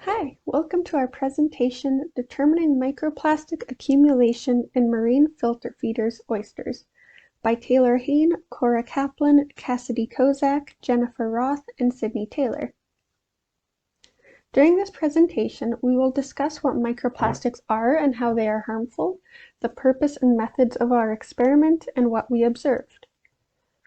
Hi, welcome to our presentation, Determining Microplastic Accumulation in Marine Filter Feeders Oysters by Taylor Hain, Cora Kaplan, Cassidy Kozak, Jennifer Roth, and Sydney Taylor. During this presentation, we will discuss what microplastics are and how they are harmful, the purpose and methods of our experiment, and what we observed.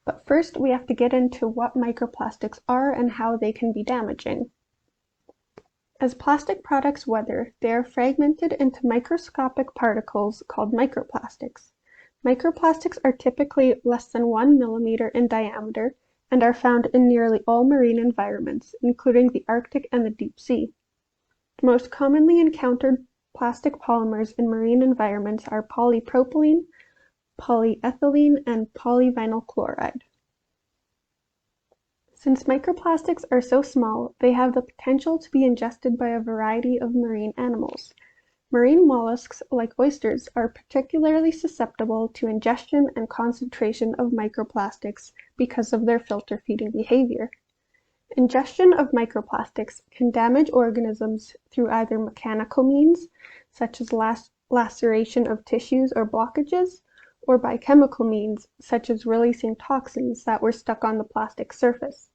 But first, we have to get into what microplastics are and how they can be damaging. As plastic products weather, they are fragmented into microscopic particles called microplastics. Microplastics are typically less than 1 millimeter in diameter and are found in nearly all marine environments, including the Arctic and the deep sea. The most commonly encountered plastic polymers in marine environments are polypropylene, polyethylene, and polyvinyl chloride. Since microplastics are so small, they have the potential to be ingested by a variety of marine animals. Marine mollusks, like oysters, are particularly susceptible to ingestion and concentration of microplastics because of their filter feeding behavior. Ingestion of microplastics can damage organisms through either mechanical means, such as laceration of tissues or blockages, or by chemical means, such as releasing toxins that were stuck on the plastic surface.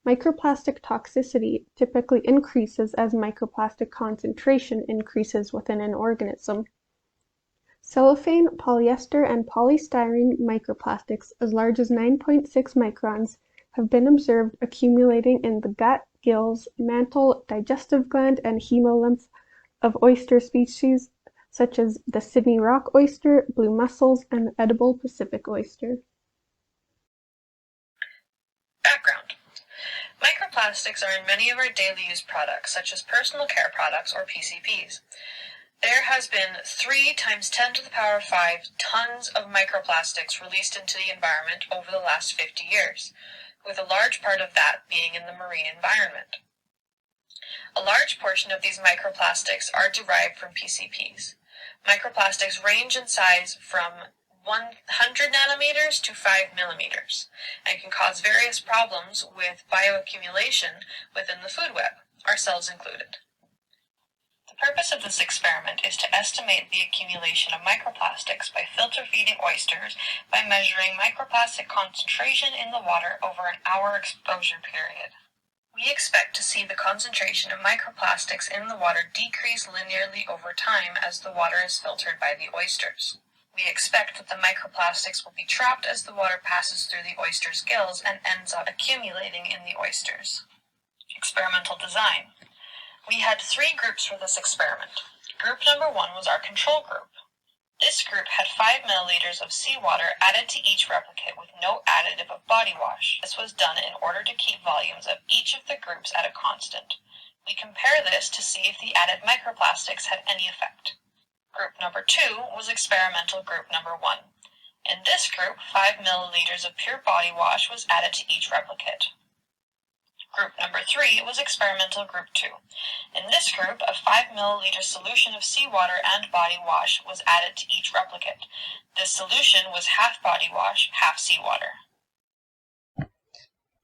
Microplastic toxicity typically increases as microplastic concentration increases within an organism. Cellophane, polyester, and polystyrene microplastics as large as 9.6 microns have been observed accumulating in the gut, gills, mantle, digestive gland, and hemolymph of oyster species such as the Sydney rock oyster, blue mussels, and the edible Pacific oyster. Background. Microplastics are in many of our daily use products, such as personal care products or PCPs. There has been 3 × 10⁵ tons of microplastics released into the environment over the last 50 years, with a large part of that being in the marine environment. A large portion of these microplastics are derived from PCPs. Microplastics range in size from 100 nanometers to 5 millimeters, and can cause various problems with bioaccumulation within the food web, ourselves included. The purpose of this experiment is to estimate the accumulation of microplastics by filter feeding oysters by measuring microplastic concentration in the water over an hour exposure period. We expect to see the concentration of microplastics in the water decrease linearly over time as the water is filtered by the oysters. We expect that the microplastics will be trapped as the water passes through the oyster's gills and ends up accumulating in the oysters. Experimental design. We had 3 groups for this experiment. Group number 1 was our control group. This group had 5 milliliters of seawater added to each replicate with no additive of body wash. This was done in order to keep volumes of each of the groups at a constant. We compare this to see if the added microplastics had any effect. Group number 2 was experimental group number 1. In this group, 5 milliliters of pure body wash was added to each replicate. Group number 3 was experimental group 2. In this group, a 5 milliliter solution of seawater and body wash was added to each replicate. This solution was half body wash, half seawater.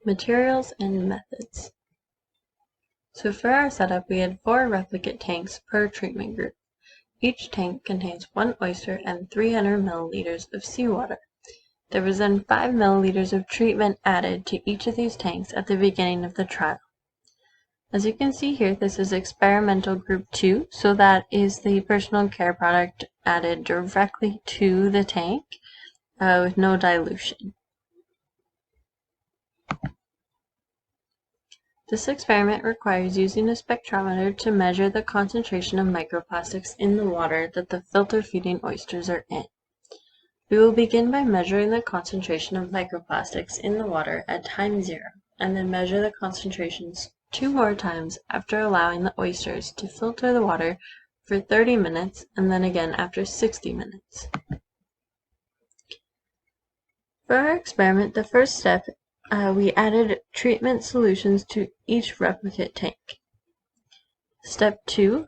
Materials and methods. So for our setup, we had 4 replicate tanks per treatment group. Each tank contains 1 oyster and 300 milliliters of seawater. There was then 5 milliliters of treatment added to each of these tanks at the beginning of the trial. As you can see here, this is experimental group 2, so that is the personal care product added directly to the tank with no dilution. This experiment requires using a spectrometer to measure the concentration of microplastics in the water that the filter feeding oysters are in. We will begin by measuring the concentration of microplastics in the water at time 0, and then measure the concentrations 2 more times after allowing the oysters to filter the water for 30 minutes, and then again after 60 minutes. For our experiment, the first step, we added treatment solutions to each replicate tank. Step 2,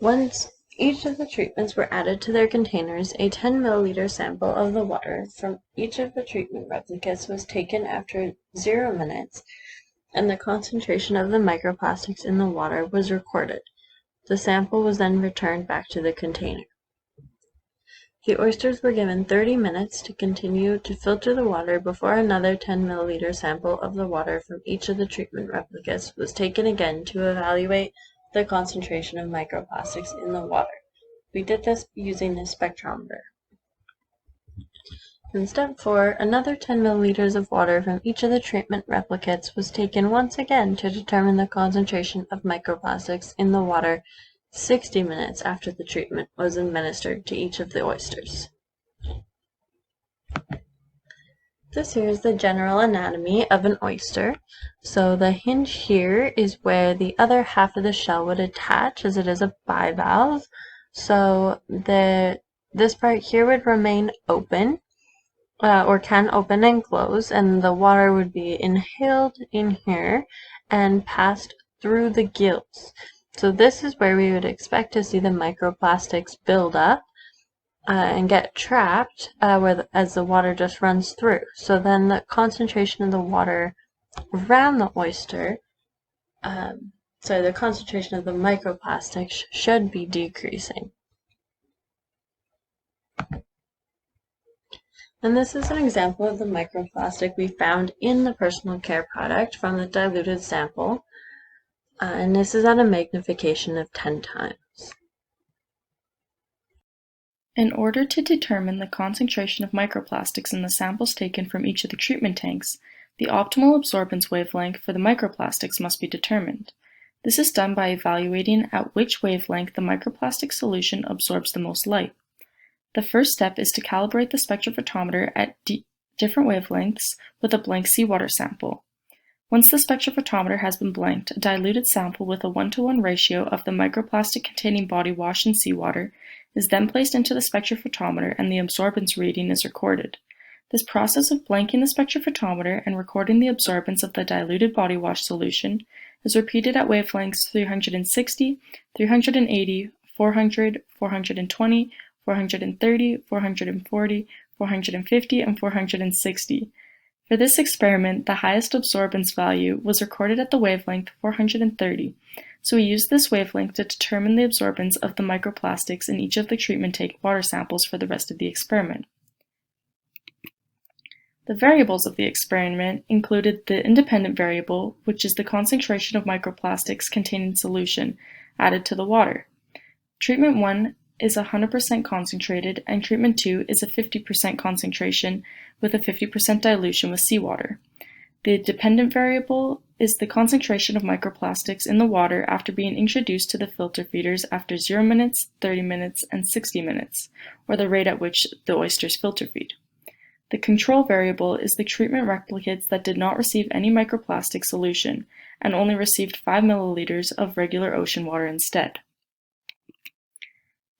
once each of the treatments were added to their containers, a 10 milliliter sample of the water from each of the treatment replicates was taken after 0 minutes, and the concentration of the microplastics in the water was recorded. The sample was then returned back to the container. The oysters were given 30 minutes to continue to filter the water before another 10 milliliter sample of the water from each of the treatment replicates was taken again to evaluate the concentration of microplastics in the water. We did this using a spectrometer. In step 4, another 10 milliliters of water from each of the treatment replicates was taken once again to determine the concentration of microplastics in the water 60 minutes after the treatment was administered to each of the oysters. This here is the general anatomy of an oyster. So the hinge here is where the other half of the shell would attach, as it is a bivalve. So this part here would remain open, or can open and close, and the water would be inhaled in here and passed through the gills. So this is where we would expect to see the microplastics build up and get trapped as the water just runs through. So then the concentration of the water around the oyster, the concentration of the microplastics should be decreasing. And this is an example of the microplastic we found in the personal care product from the diluted sample. And this is at a magnification of 10 times. In order to determine the concentration of microplastics in the samples taken from each of the treatment tanks, the optimal absorbance wavelength for the microplastics must be determined. This is done by evaluating at which wavelength the microplastic solution absorbs the most light. The first step is to calibrate the spectrophotometer at different wavelengths with a blank seawater sample. Once the spectrophotometer has been blanked, a diluted sample with a 1-to-1 ratio of the microplastic containing body wash in seawater is then placed into the spectrophotometer and the absorbance reading is recorded. This process of blanking the spectrophotometer and recording the absorbance of the diluted body wash solution is repeated at wavelengths 360, 380, 400, 420, 430, 440, 450, and 460. For this experiment, the highest absorbance value was recorded at the wavelength 430, so we used this wavelength to determine the absorbance of the microplastics in each of the treatment tank water samples for the rest of the experiment. The variables of the experiment included the independent variable, which is the concentration of microplastics contained in solution added to the water. Treatment 1 is 100% concentrated, and treatment 2 is a 50% concentration with a 50% dilution with seawater. The dependent variable is the concentration of microplastics in the water after being introduced to the filter feeders after 0 minutes, 30 minutes, and 60 minutes, or the rate at which the oysters filter feed. The control variable is the treatment replicates that did not receive any microplastic solution and only received 5 milliliters of regular ocean water instead.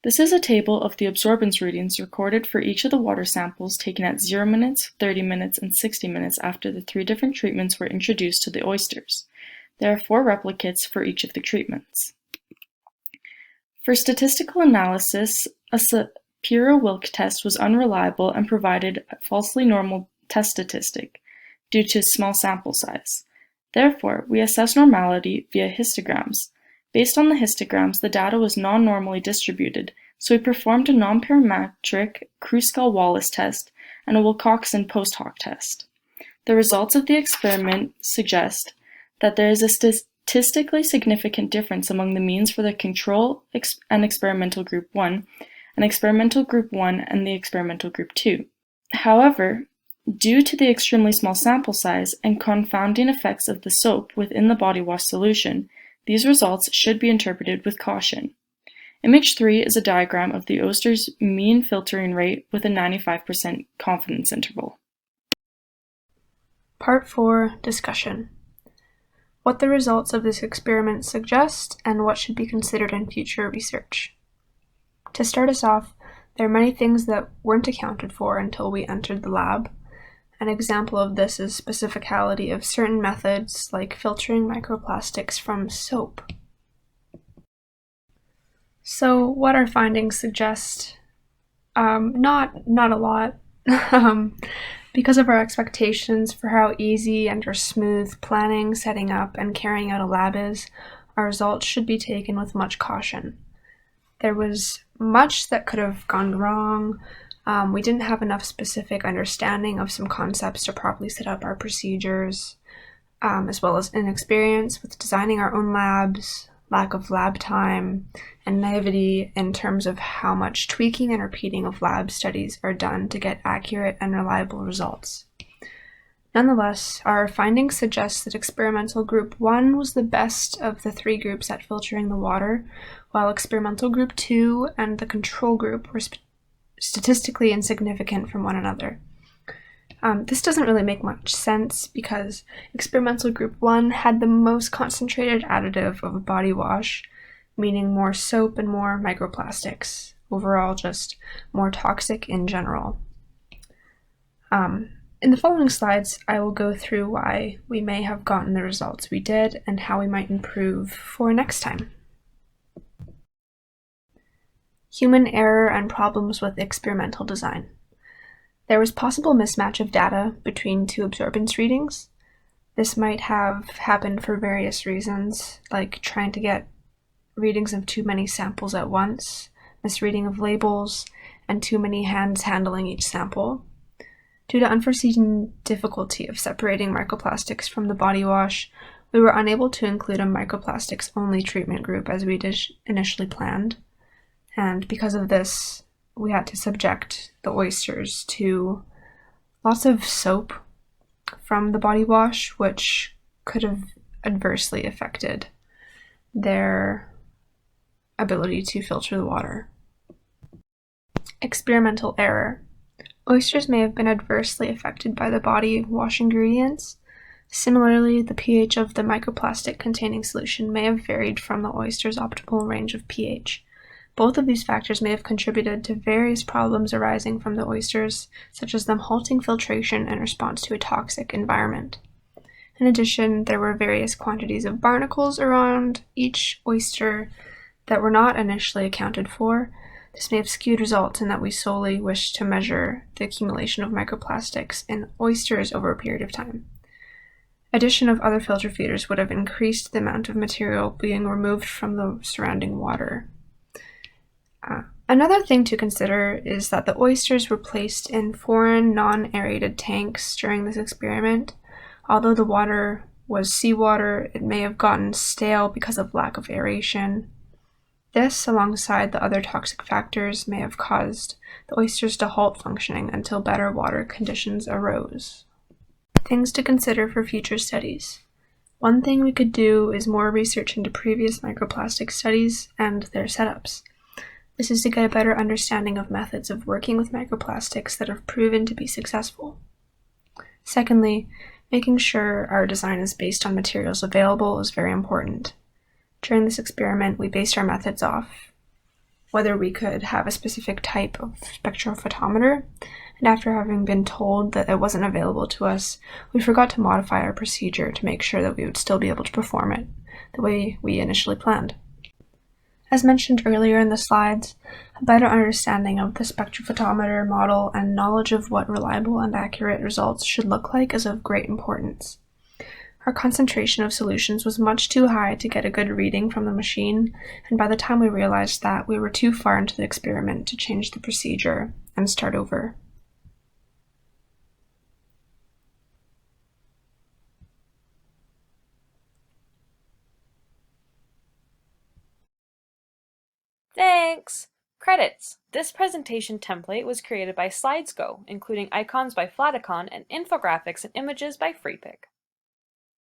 This is a table of the absorbance readings recorded for each of the water samples taken at 0 minutes, 30 minutes, and 60 minutes after the 3 different treatments were introduced to the oysters. There are 4 replicates for each of the treatments. For statistical analysis, a Shapiro-Wilk test was unreliable and provided a falsely normal test statistic due to small sample size. Therefore, we assess normality via histograms. Based on the histograms, the data was non-normally distributed, so we performed a non-parametric Kruskal-Wallis test and a Wilcoxon post-hoc test. The results of the experiment suggest that there is a statistically significant difference among the means for the control and experimental group 1, and experimental group 1 and the experimental group 2. However, due to the extremely small sample size and confounding effects of the soap within the body wash solution, these results should be interpreted with caution. Image 3 is a diagram of the oyster's mean filtering rate with a 95% confidence interval. Part 4, Discussion. What the results of this experiment suggest and what should be considered in future research. To start us off, there are many things that weren't accounted for until we entered the lab. An example of this is specificality of certain methods like filtering microplastics from soap. So what our findings suggest, not a lot, because of our expectations for how easy and or smooth planning, setting up, and carrying out a lab is, our results should be taken with much caution. There was much that could have gone wrong. We didn't have enough specific understanding of some concepts to properly set up our procedures, as well as inexperience with designing our own labs, lack of lab time, and naivety in terms of how much tweaking and repeating of lab studies are done to get accurate and reliable results. Nonetheless, our findings suggest that experimental group 1 was the best of the 3 groups at filtering the water, while experimental group 2 and the control group were statistically insignificant from one another. This doesn't really make much sense because experimental group 1 had the most concentrated additive of a body wash, meaning more soap and more microplastics, overall just more toxic in general. In the following slides, I will go through why we may have gotten the results we did and how we might improve for next time. Human error and problems with experimental design. There was possible mismatch of data between 2 absorbance readings. This might have happened for various reasons, like trying to get readings of too many samples at once, misreading of labels, and too many hands handling each sample. Due to unforeseen difficulty of separating microplastics from the body wash, we were unable to include a microplastics-only treatment group as we initially planned. And because of this, we had to subject the oysters to lots of soap from the body wash, which could have adversely affected their ability to filter the water. Experimental error. Oysters may have been adversely affected by the body wash ingredients. Similarly, the pH of the microplastic containing solution may have varied from the oyster's optimal range of pH. Both of these factors may have contributed to various problems arising from the oysters, such as them halting filtration in response to a toxic environment. In addition, there were various quantities of barnacles around each oyster that were not initially accounted for. This may have skewed results in that we solely wished to measure the accumulation of microplastics in oysters over a period of time. Addition of other filter feeders would have increased the amount of material being removed from the surrounding water. Another thing to consider is that the oysters were placed in foreign, non-aerated tanks during this experiment. Although the water was seawater, it may have gotten stale because of lack of aeration. This, alongside the other toxic factors, may have caused the oysters to halt functioning until better water conditions arose. Things to consider for future studies. One thing we could do is more research into previous microplastic studies and their setups. This is to get a better understanding of methods of working with microplastics that have proven to be successful. Secondly, making sure our design is based on materials available is very important. During this experiment, we based our methods off whether we could have a specific type of spectrophotometer, and after having been told that it wasn't available to us, we forgot to modify our procedure to make sure that we would still be able to perform it the way we initially planned. As mentioned earlier in the slides, a better understanding of the spectrophotometer model and knowledge of what reliable and accurate results should look like is of great importance. Our concentration of solutions was much too high to get a good reading from the machine, and by the time we realized that, we were too far into the experiment to change the procedure and start over. Thanks! Credits. This presentation template was created by SlidesGo, including icons by Flaticon and infographics and images by Freepik.